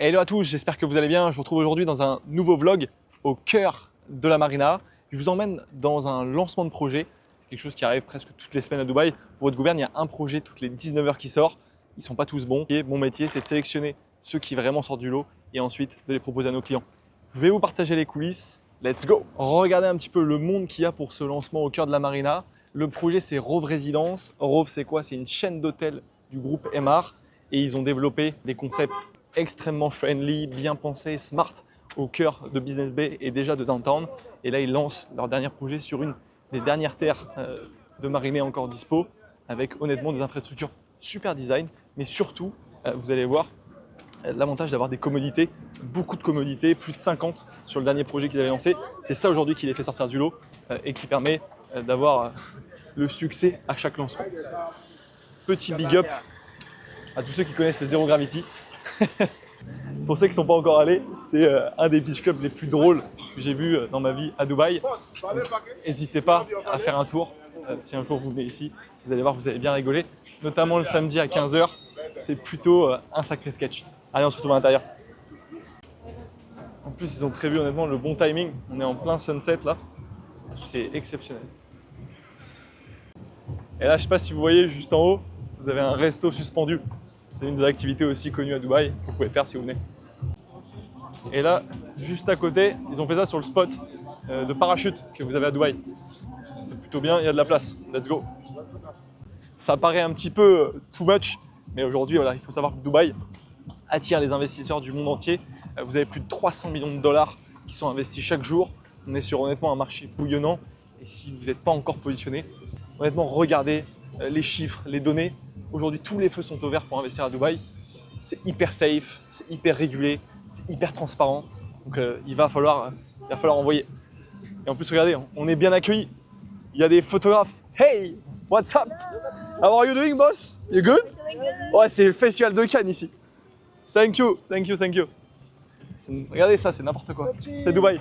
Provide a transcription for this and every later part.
Hello à tous, j'espère que vous allez bien. Je vous retrouve aujourd'hui dans un nouveau vlog au cœur de la marina. Je vous emmène dans un lancement de projet. C'est quelque chose qui arrive presque toutes les semaines à Dubaï. Pour votre gouverne, il y a un projet toutes les 19 heures qui sort. Ils ne sont pas tous bons. Et mon métier, c'est de sélectionner ceux qui vraiment sortent du lot et ensuite de les proposer à nos clients. Je vais vous partager les coulisses. Let's go! Regardez un petit peu le monde qu'il y a pour ce lancement au cœur de la marina. Le projet, c'est Rove Résidence. Rove, c'est quoi? C'est une chaîne d'hôtels du groupe MR. Et ils ont développé des concepts extrêmement friendly, bien pensés, smart, au cœur de Business Bay et déjà de Downtown. Et là, ils lancent leur dernier projet sur une des dernières terres de marinée encore dispo, avec honnêtement des infrastructures super design, mais surtout, vous allez voir l'avantage d'avoir des commodités, beaucoup de commodités, plus de 50 sur le dernier projet qu'ils avaient lancé. C'est ça aujourd'hui qui les fait sortir du lot et qui permet d'avoir le succès à chaque lancement. Petit big up à tous ceux qui connaissent le Zero Gravity. Pour ceux qui ne sont pas encore allés, c'est un des beach clubs les plus drôles que j'ai vu dans ma vie à Dubaï. N'hésitez pas à faire un tour. Si un jour vous venez ici, vous allez voir, vous allez bien rigoler. Notamment le samedi à 15 h, c'est plutôt un sacré sketch. Allez, on se retrouve à l'intérieur. En plus, ils ont prévu honnêtement le bon timing. On est en plein sunset là. C'est exceptionnel. Et là, je ne sais pas si vous voyez juste en haut, vous avez un resto suspendu. C'est une des activités aussi connues à Dubaï que vous pouvez faire si vous venez. Et là, juste à côté, ils ont fait ça sur le spot de parachute que vous avez à Dubaï. C'est plutôt bien, il y a de la place. Let's go! Ça paraît un petit peu too much, mais aujourd'hui, voilà, il faut savoir que Dubaï attire les investisseurs du monde entier. Vous avez plus de 300 millions de dollars qui sont investis chaque jour. On est sur honnêtement un marché bouillonnant. Et si vous n'êtes pas encore positionné, honnêtement, regardez les chiffres, les données. Aujourd'hui, tous les feux sont au vert pour investir à Dubaï. C'est hyper safe, c'est hyper régulé, c'est hyper transparent. Donc il va falloir envoyer. Et en plus, regardez, on est bien accueillis. Il y a des photographes. Hey, what's up? How are you doing, boss? You good? Ouais, c'est le festival de Cannes ici. Thank you, thank you, thank you. Regardez ça, c'est n'importe quoi. C'est Dubaï.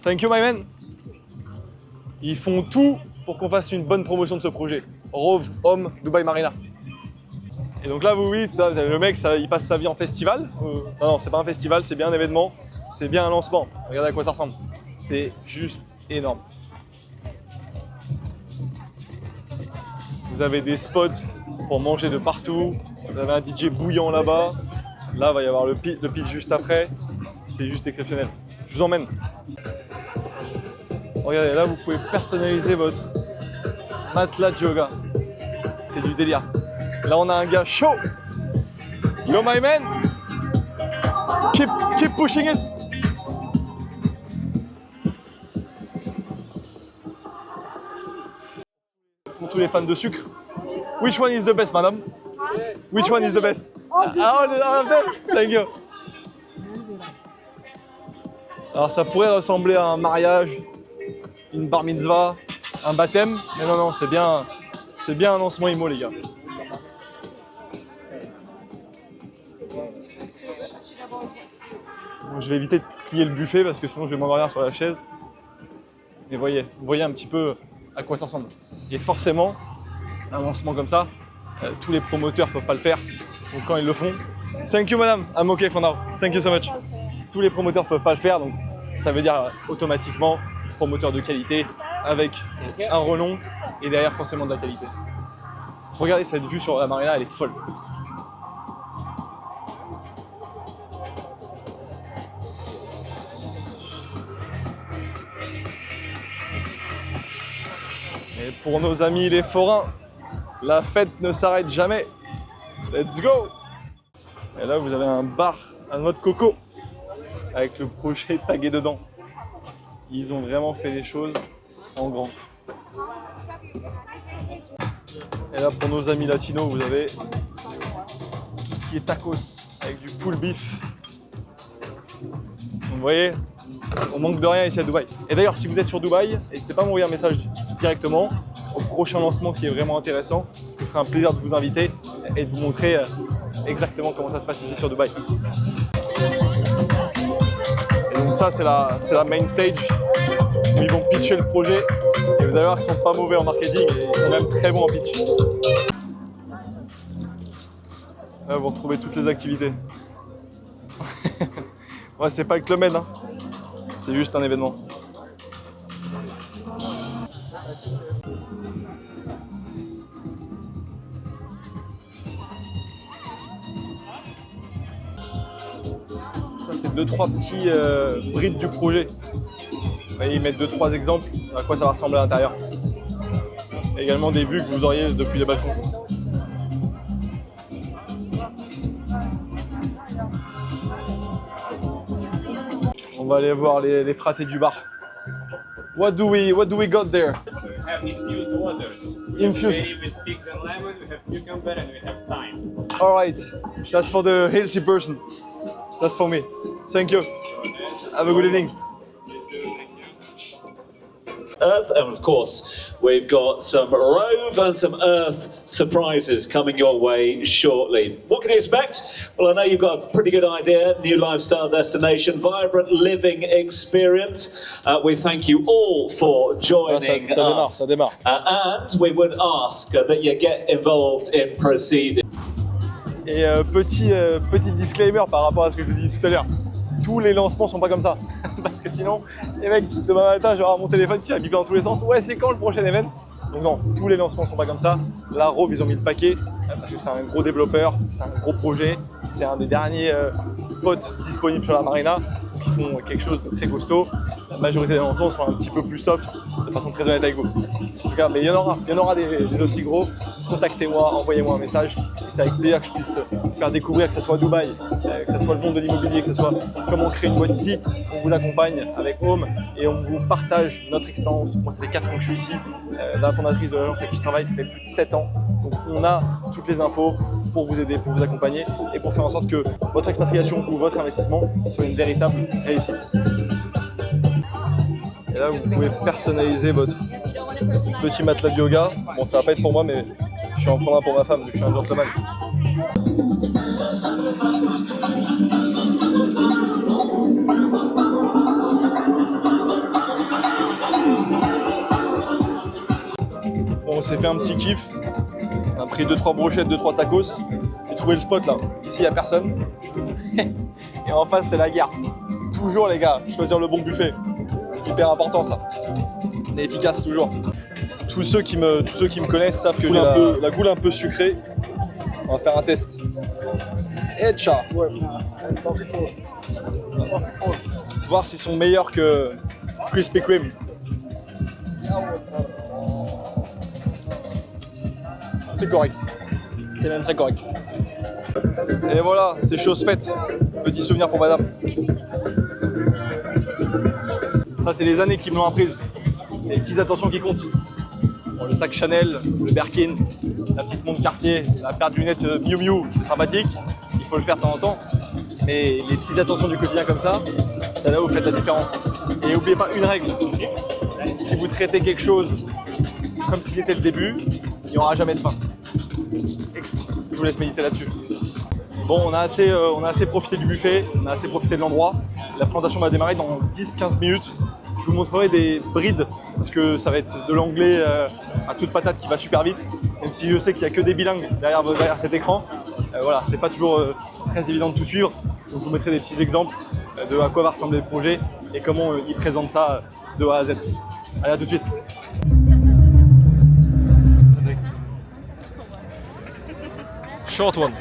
Thank you, my man. Ils font tout pour qu'on fasse une bonne promotion de ce projet. Rove Home Dubai Marina. Et donc là, vous voyez, le mec, il passe sa vie en festival. Non, c'est pas un festival, c'est bien un événement. C'est bien un lancement. Regardez à quoi ça ressemble. C'est juste énorme. Vous avez des spots pour manger de partout. Vous avez un DJ bouillant là-bas. Là, il va y avoir le pitch juste après. C'est juste exceptionnel. Je vous emmène. Regardez, là, vous pouvez personnaliser votre matelas de yoga. C'est du délire. Là, on a un gars chaud. Yo, my man. Keep pushing it. Pour tous les fans de sucre. Which one is the best, madame? Which one is the best? All of them? Thank you. Alors, ça pourrait ressembler à un mariage, une bar mitzvah, un baptême, mais non, c'est bien un lancement IMO, les gars. Bon, je vais éviter de plier le buffet parce que sinon je vais m'endormir sur la chaise. Mais voyez un petit peu à quoi ça ressemble. Et forcément, un lancement comme ça, tous les promoteurs ne peuvent pas le faire. Donc quand ils le font, thank you madame, I'm okay for now, thank you so much. Tous les promoteurs ne peuvent pas le faire, donc ça veut dire automatiquement promoteur de qualité avec un renom et derrière forcément de la qualité. Regardez cette vue sur la marina, elle est folle. Et pour nos amis les forains, la fête ne s'arrête jamais. Let's go! Et là vous avez un bar à noix de coco avec le projet tagué dedans. Ils ont vraiment fait les choses en grand. Et là, pour nos amis latinos, vous avez tout ce qui est tacos avec du pulled beef. Donc, vous voyez, on manque de rien ici à Dubaï. Et d'ailleurs, si vous êtes sur Dubaï, n'hésitez pas à m'envoyer un message directement au prochain lancement qui est vraiment intéressant. Je me ferai un plaisir de vous inviter et de vous montrer exactement comment ça se passe ici sur Dubaï. Et donc ça, c'est la main stage où ils vont pitcher le projet. Et vous allez voir qu'ils sont pas mauvais en marketing et ils sont même très bons en pitch. Là, vous retrouvez toutes les activités. Ouais, c'est pas le Club Med, hein. C'est juste un événement. Ça, c'est 2-3 petits brides du projet. Vous voyez, ils mettent 2-3 exemples à quoi ça va ressembler à l'intérieur. Également des vues que vous auriez depuis les balcons. On va aller voir les fratés du bar. What do we got there? We have infused waters. Infused. Very with pigs and lemon, we have cucumber and we have thyme. All right, that's for the healthy person. That's for me. Thank you. Have a good evening. Earth, and of course, we've got some Rove and some Earth surprises coming your way shortly. What can you expect? Well, I know you've got a pretty good idea. New lifestyle destination, vibrant living experience. We thank you all for joining us. Ça démarre. And we would ask that you get involved in proceeding. Et petit disclaimer par rapport à ce que je vous dis tout à l'heure. Tous les lancements sont pas comme ça. Parce que sinon, les mecs, demain matin, j'aurai mon téléphone qui va biper dans tous les sens. Ouais, c'est quand le prochain event? Donc non, tous les lancements sont pas comme ça. Là, Rove, ils ont mis le paquet parce que c'est un gros développeur, c'est un gros projet. C'est un des derniers spots disponibles sur la marina. Ils font quelque chose de très costaud. La majorité des lancements sont un petit peu plus soft, de façon très honnête avec vous. En tout cas, mais il y en aura des aussi gros. Contactez-moi, envoyez-moi un message. C'est avec plaisir que je puisse faire découvrir, que ce soit Dubaï, que ce soit le monde de l'immobilier, que ce soit comment créer une boîte ici. On vous accompagne avec Home et on vous partage notre expérience. Moi, ça fait 4 ans que je suis ici. La fondatrice de l'agence avec qui je travaille, ça fait plus de 7 ans. Donc, on a toutes les infos pour vous aider, pour vous accompagner et pour faire en sorte que votre expatriation ou votre investissement soit une véritable réussite. Et là, vous pouvez personnaliser votre petit matelas de yoga. Bon, ça va pas être pour moi, mais je vais en prendre un pour ma femme, vu que je suis un gentleman. Bon, on s'est fait un petit kiff. On a pris 2-3 brochettes, 2-3 tacos. J'ai trouvé le spot là. Ici, il n'y a personne. Et en face, c'est la guerre. Toujours, les gars, choisir le bon buffet. Hyper important, ça. On est efficace toujours. Tous ceux qui me connaissent savent que j'ai la goule un peu sucrée. On va faire un test. Hecha. Voir s'ils sont meilleurs que Krispy Kreme. C'est correct. C'est même très correct. Et voilà, c'est chose faite. Petit souvenir pour madame. Ça, c'est les années qui me l'ont apprise. Les petites attentions qui comptent. Bon, le sac Chanel, le Birkin, la petite montre Cartier, la paire de lunettes Miu Miu, c'est sympathique. Il faut le faire de temps en temps. Mais les petites attentions du quotidien comme ça, c'est là où vous faites la différence. Et n'oubliez pas une règle. Si vous traitez quelque chose comme si c'était le début, il n'y aura jamais de fin. Je vous laisse méditer là-dessus. Bon, on a assez profité du buffet, on a assez profité de l'endroit. La présentation va démarrer dans 10-15 minutes. Je vous montrerai des brides parce que ça va être de l'anglais à toute patate qui va super vite. Même si je sais qu'il n'y a que des bilingues derrière cet écran. Voilà, c'est pas toujours très évident de tout suivre. Donc je vous mettrai des petits exemples de à quoi va ressembler le projet et comment ils présentent ça de A à Z. Allez, à tout de suite. Short one.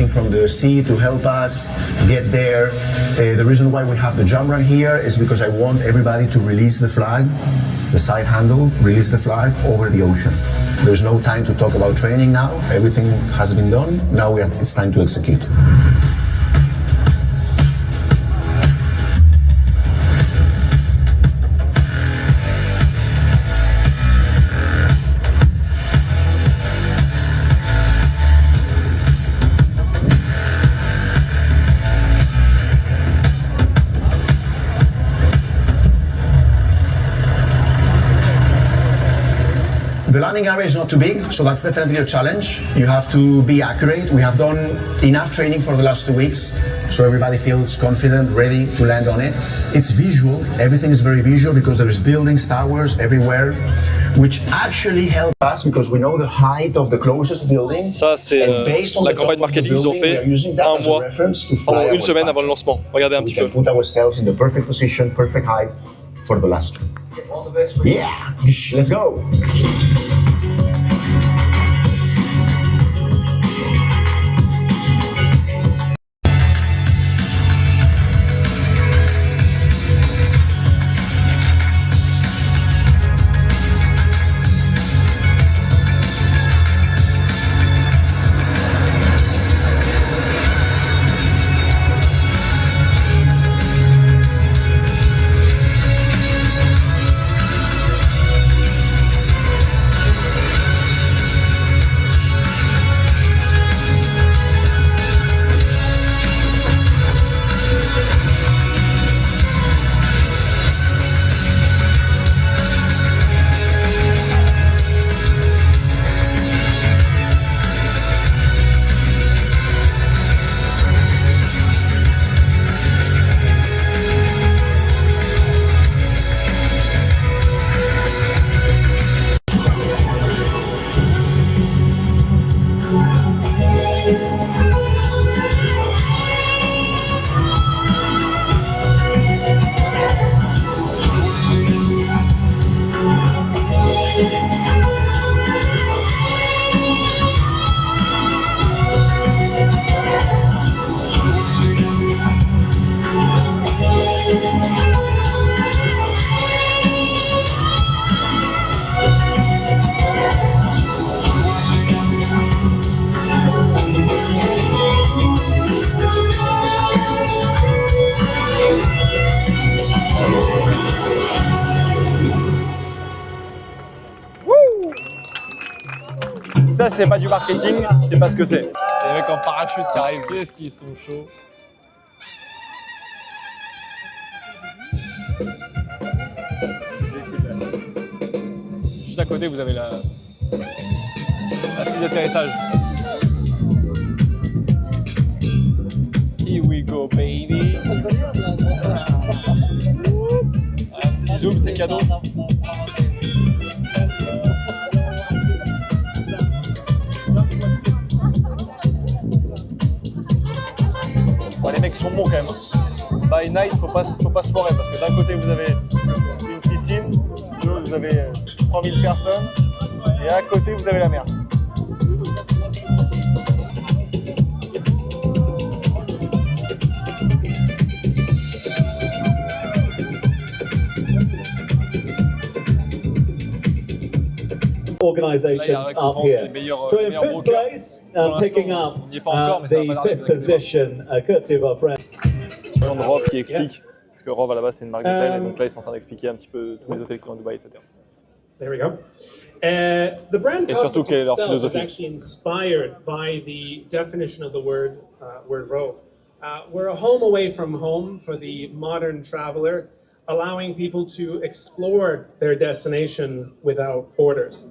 From the sea to help us get there. The reason why we have the jump run here is because I want everybody to release the flag, the side handle, release the flag over the ocean. There's no time to talk about training now. Everything has been done. Now it's time to execute. landing area is not too big, so that's definitely a challenge. You have to be accurate. We have done enough training for the last 2 weeks, so everybody feels confident, ready to land on it. It's visual. Everything is very visual because there is buildings, towers everywhere, which actually help us because we know the height of the closest building. Ça, c'est la campagne marketing qu'ils ont fait un mois, pendant une semaine avant le lancement. Regardez un petit peu. Put ourselves in the perfect position, perfect height for the last trip. Yeah, let's go. Ça, c'est pas du marketing, c'est pas ce que c'est. Les mecs en parachute qui arrivent, qu'est-ce qu'ils sont chauds. Juste à côté, vous avez la piste d'atterrissage. Here we go, baby. Un petit zoom, c'est cadeau. Bon, les mecs sont bons quand même. By night, faut pas se foirer parce que d'un côté vous avez une piscine, de l'autre vous avez 3000 personnes et à côté vous avez la mer. Organisations up here. So in fifth place, picking up the fifth position, courtesy of our friend. Jean de Rov qui explique, parce que Rov à la base c'est une marque d'hôtel, et donc là ils sont en train d'expliquer un petit peu tous les hôtels qui sont à Dubaï, etc. There we go. The brand Et surtout, concept quelle est leur itself is philosophie? actually inspired by the definition of the word Rove. We're a home away from home for the modern traveler, allowing people to explore their destination without borders.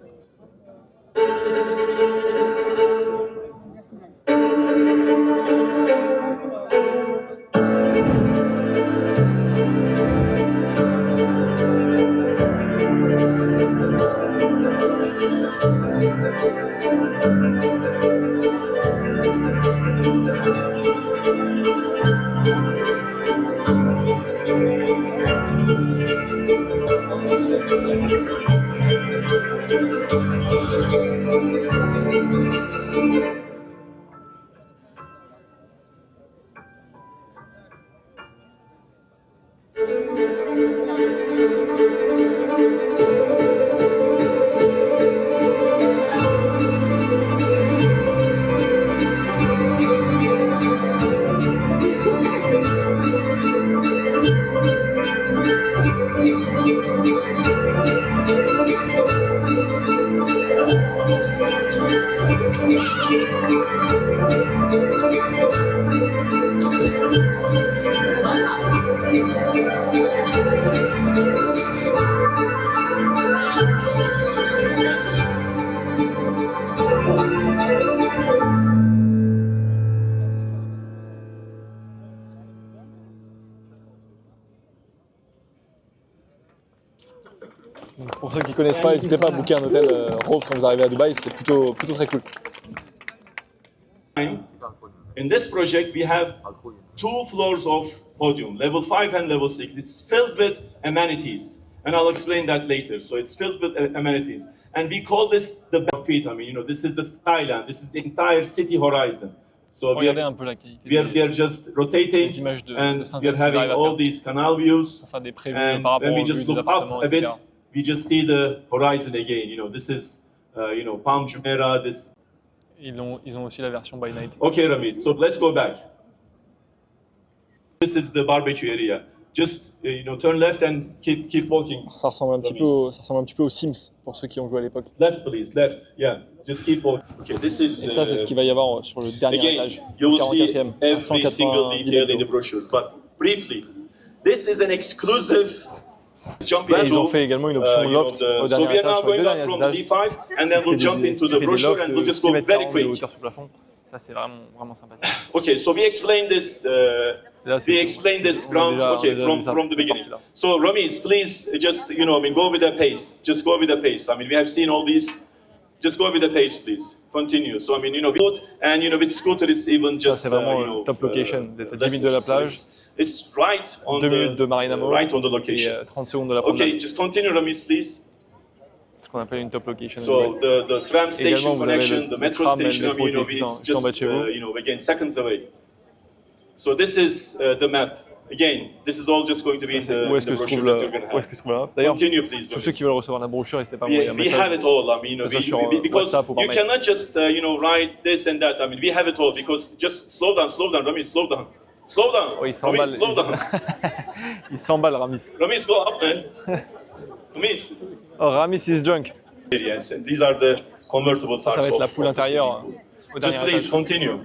Donc, pour ceux qui ne connaissent pas, n'hésitez pas à booker un hôtel Rove quand vous arrivez à Dubaï, c'est plutôt très cool. In this project, we have 2 floors of podium, level 5 and level 6. It's filled with amenities, and I'll explain that later. So it's filled with amenities. And we call this the feet. I mean, you know, this is the skyline. This is the entire city horizon. So Regardez un peu la qualité we are just rotating, des images de and we synthèse are qu'ils having arrivent à all faire these canal views. pour faire des prévus And par rapport when we aux vues just des look appartements, up a bit, etc. we just see the horizon again. You know, this is, you know, Palm Jumeirah. This. Ils ont aussi la version by night. Okay, Ramit. So let's go back. This is the barbecue area. Just you know, turn left and keep walking. Ça ressemble un petit peu aux Sims pour ceux qui ont joué à l'époque. Left, please. Left. Yeah. Just keep walking. Okay, this is. Et ça, c'est ce qu'il va y avoir sur le dernier again, étage, you will le see 44e, à every single 190 detail in the mètres. brochures. But briefly, this is an exclusive jump Et ils ont into. fait également une option You know, loft the- au so dernier we are étage, now sur les deux going up derniers from the étages. D5, and then we'll jump into the brochure and we'll just go very 6 quick. de hauteur sous plafond. Ça, c'est vraiment sympathique. Okay, so we explained this. Là, We explained this ground, okay, from the beginning. So Ramiz, please just, you know, I mean, go with the pace. Just go with the pace. I mean, we have seen all these. Just go with the pace, please. Continue. So I mean, you know, and you know, with scooter, it's even Ça, just, c'est vraiment you know, top location, d'être à 10 less- minutes de la so plage, it's right on 2 the minutes de Marina Mall right on the et location. 30 secondes de la promenade. Okay, just continue, Ramiz, please. Ce qu'on appelle une top location. So the tram station vous avez connection, le the metro tram et le station, I métro mean, you know, qui est it's juste en bas de just, chez vous. you know, again, seconds away. So this is the map. Again, this is all just going to be in the, Où est-ce in que the se brochure trouve that la- you're going to où est-ce have. que se trouve là? D'ailleurs, Continue, please. tous ceux qui veulent recevoir la brochure, n'hésitez pas à We, envoyer un we have message. it all. I mean, you know, Que ce soit sur because WhatsApp ou par you mail. cannot just, you know, write this and that. I mean, we have it all because just slow down, Rami, slow down. Slow down. Oh, il Rami, s'emballe. slow down. Il s'emballe, Ramis. Rami, go up, man. Rami. Oh, Ramis is drunk. Yes, and these are the convertible Ça parts va être of la poule of the intérieure swimming au pool. Just dernier please étage. continue.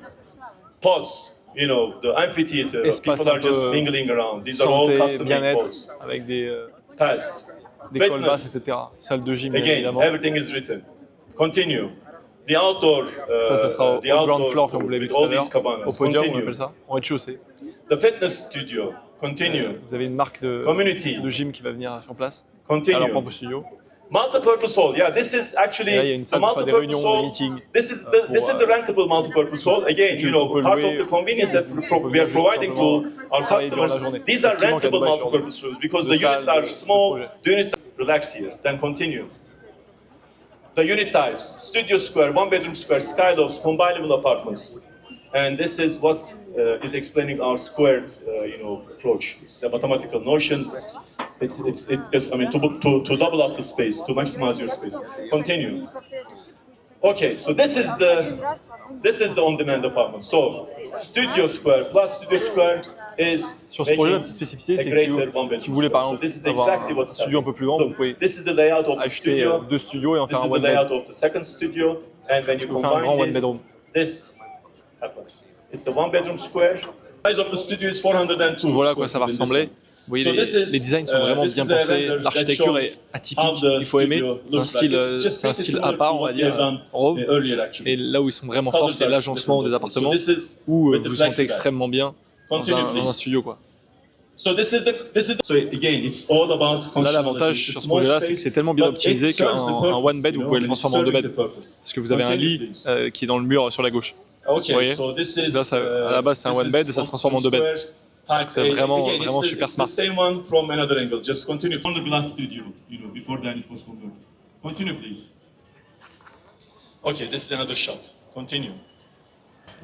Pots, you know, the amphitheater. Espace People un are just peu mingling around. These are all Santé, custom-made bien-être, pots. avec des Pass. cols basses, Fitness. etc. Salle de gym, bien Again, évidemment. everything is written. Continue. The outdoor. Ça sera au the ground outdoor floor, comme vous l'avez with vu tout à all these l'heure. cabanas. Au podium, on Continue. appelle ça, en rez-de-chaussée. The fitness studio. Continue. Vous avez une marque de Community. gym qui va venir sur place, à Continue. leur propre studio. Multipurpose hall. Yeah, this is actually Et là, il y a une the salle pour faire des multipurpose réunions, des hall. meetings. This is the rentable multipurpose hall. Again, you know, peut part louer, of the convenience that we peut are juste providing to simplement our travailler durant la customers. journée. These are Parce qu'il manque à rentable Dubaï sur multipurpose rooms because de the units salles, are de small. projets. The units relax here. Then continue. The unit types: studio square, one bedroom square, skylofts, combinable apartments. And this is what is explaining our squared, you know, approach. It's a mathematical notion. It's I mean, to double up the space, to maximize your space. Continue. Okay, so this is the on-demand apartment. So, studio square plus studio square is Sur ce projet, la making petite spécificité, a c'est que si greater vous, one-bedroom si vous voulez par square. So exemple this is avoir exactly un what's studio un peu plus grand, vous pouvez This is the layout of the acheter studio. deux studios et en This faire is un the one bed. layout of the second studio, and when you Vous faire un grand combine one bedroom. this happens. It's a one-bedroom square. Size of the studio is 402. Voilà à quoi ça va ressembler. Vous voyez, So les, this is, les designs sont vraiment this bien is a pensés, render that l'architecture est shows atypique, how the il faut aimer. studio C'est un looks style, like. It's just c'est un pretty style similar à part, to on va what we have dire, done, Rove. earlier, actually. Et là où ils sont vraiment Colors forts, c'est are l'agencement des different. appartements, So this is où with vous the vous flex sentez bed. extrêmement bien dans Continue, un please. studio, quoi. So this is the so again, it's all about Là, functionality. l'avantage It's a sur ce small projet-là, c'est que space, c'est tellement bien but optimisé it serves the qu'un purpose, one bed, you vous know, pouvez le it's transformer en deux serving beds. the purpose. Parce que vous avez un Continue, lit please. qui est dans le mur sur la gauche. Okay, voyez, so this is, là, ça- à la base, c'est un this one is bed et ça se transforme en deux beds. square type c'est A. vraiment- Again, vraiment it's super it's smart. the same one from another angle. Just continue. On the glass studio, you know, before then it was converted. Continue, please. Okay, this is another shot. Continue.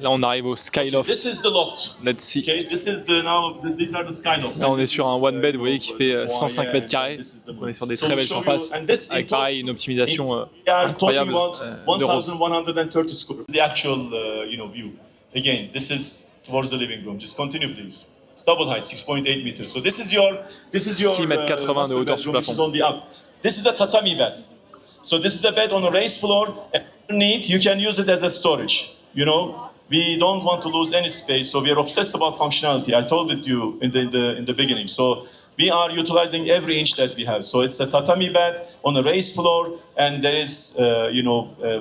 Là, on arrive au Skyloft. This is the loft. Let's see. Okay, this is these are the skylofts. Là, on est This sur is, un one bed, vous voyez, you qui know, fait 105 mètres carrés. this is the On est sur des So très we belles show you- surfaces, and this avec in pareil une optimisation We are talking incroyable about de Rove. 1,130 square. The actual, you know, view. Again, this is towards the living room. Just continue, please. It's double height, 6.8 meters. So this is your 6 mètres 80 de master hauteur sous bedroom, which is plafond. on the up. This is a tatami bed. So this is a bed on a raised floor. Underneath, you can use it as a storage. You know, we don't want to lose any space, so we are obsessed about functionality. I told it you in the beginning. So we are utilizing every inch that we have. So it's a tatami bed on a raised floor, and there is,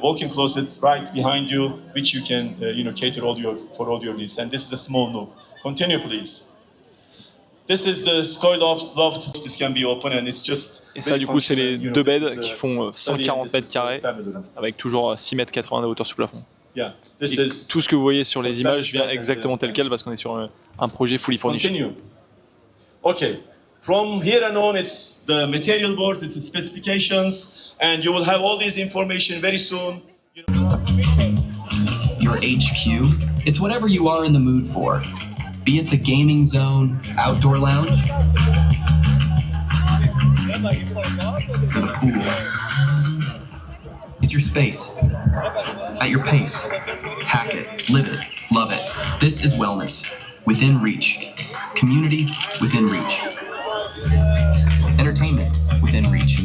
walk-in closet right behind you, which you can, cater for all your needs. And this is a small nook. Continue, please. This is the sky loft. This can be open, and it's just. Et ça, du coup, c'est les deux beds qui font 140 mètres carrés, avec toujours 6,80 mètres de hauteur sous plafond. Yeah, Et tout ce que vous voyez sur les images vient exactement tel quel parce qu'on est sur un projet fully furnished. Continue. Okay. From here on, it's the material boards, it's the specifications, and you will have all this information very soon. Your HQ, it's whatever you are in the mood for. Be it the gaming zone, outdoor lounge, or the pool. It's your space, at your pace. Hack it, live it, love it. This is wellness, within reach. Community, within reach. Entertainment, within reach.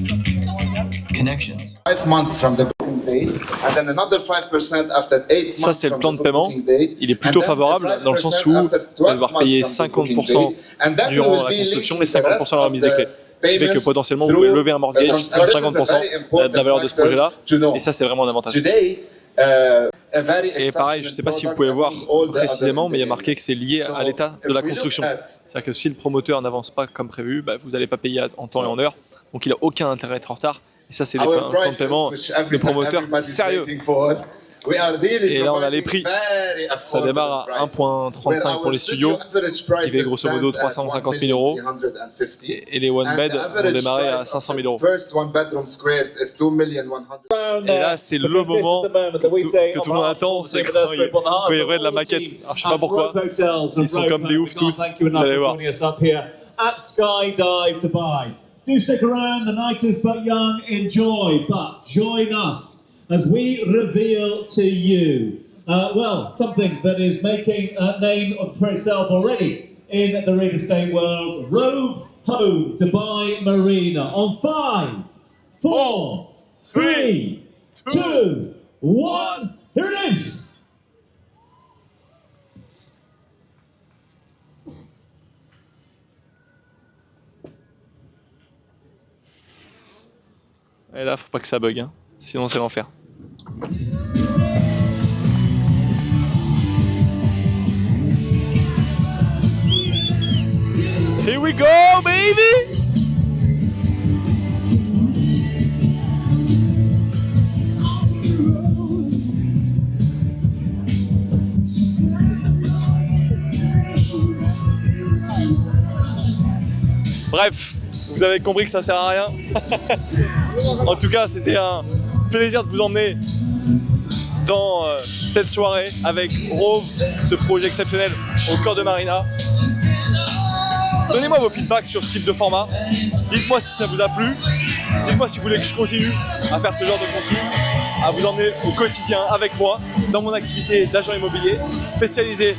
Connections. 5 months from the booking date, and then another 5% after 8 months. Ça, c'est le from plan the de paiement. booking date, Il est plutôt and then favorable dans le sens où 5% vous after allez 12 devoir months payer from the booking 50% date, and that durant will la be construction et linked to the 50% rest à la of remise des the clés. Ce qui fait que payments potentiellement vous pouvez through lever un mortgage the sur 50% de la valeur de ce projet-là. Et ça, c'est vraiment un avantage. Today, a very Et pareil, je ne sais pas si vous pouvez voir précisément, mais il y a marqué que c'est lié à l'état de la construction. C'est-à-dire que si le promoteur n'avance pas comme prévu, vous n'allez pas payer en temps et en heure. Donc il n'a aucun intérêt à être en retard. Et ça, c'est des plans de paiement de promoteur sérieux. Et là, on a les prix. Ça démarre à 1,35 pour les studios, ce qui fait grosso modo 350 000 €. Et les one bed vont démarrer à 500 000 €. Et là, c'est le moment que tout le monde attend, c'est quand il revient de la maquette. Alors, je sais pas pourquoi, ils sont comme des oufs tous. Vous allez voir. At Skydive Dubai. Do stick around, the night is but young, enjoy, but join us as we reveal to you, something that is making a name for itself already in the real estate world, Rove Home Dubai Marina, on 5, 4, 3, 2, 1, here it is! Et là, faut pas que ça bug, hein. Sinon c'est l'enfer. Here we go, baby! Bref, vous avez compris que ça sert à rien. En tout cas, c'était un plaisir de vous emmener dans cette soirée avec Rove, ce projet exceptionnel au cœur de Marina. Donnez-moi vos feedbacks sur ce type de format. Dites-moi si ça vous a plu. Dites-moi si vous voulez que je continue à faire ce genre de contenu, à vous emmener au quotidien avec moi dans mon activité d'agent immobilier spécialisé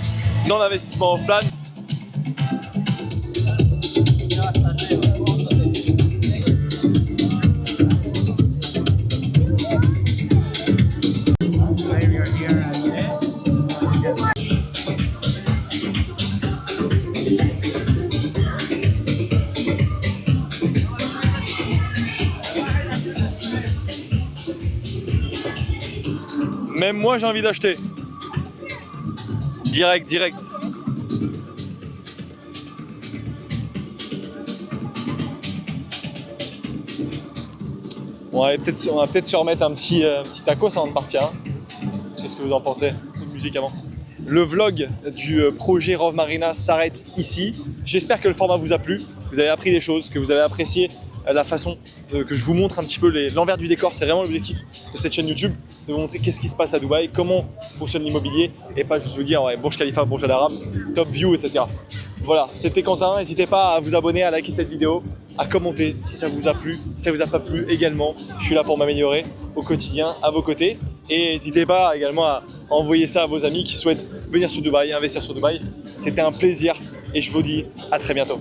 dans l'investissement off-plan. Même moi j'ai envie d'acheter. Direct. Bon, on va peut-être se remettre un petit tacos avant de partir. Hein. Qu'est-ce que vous en pensez? Une musique avant. Le vlog du projet Rove Marina s'arrête ici. J'espère que le format vous a plu. Vous avez appris des choses, que vous avez apprécié la façon que je vous montre un petit peu l'envers du décor. C'est vraiment l'objectif de cette chaîne YouTube, de vous montrer qu'est-ce qui se passe à Dubaï, comment fonctionne l'immobilier et pas juste vous dire ouais, Burj Khalifa, Burj Al Arab, top view, etc. Voilà, c'était Quentin. N'hésitez pas à vous abonner, à liker cette vidéo, à commenter si ça vous a plu, si ça vous a pas plu également. Je suis là pour m'améliorer au quotidien à vos côtés. Et n'hésitez pas également à envoyer ça à vos amis qui souhaitent venir sur Dubaï, investir sur Dubaï. C'était un plaisir et je vous dis à très bientôt.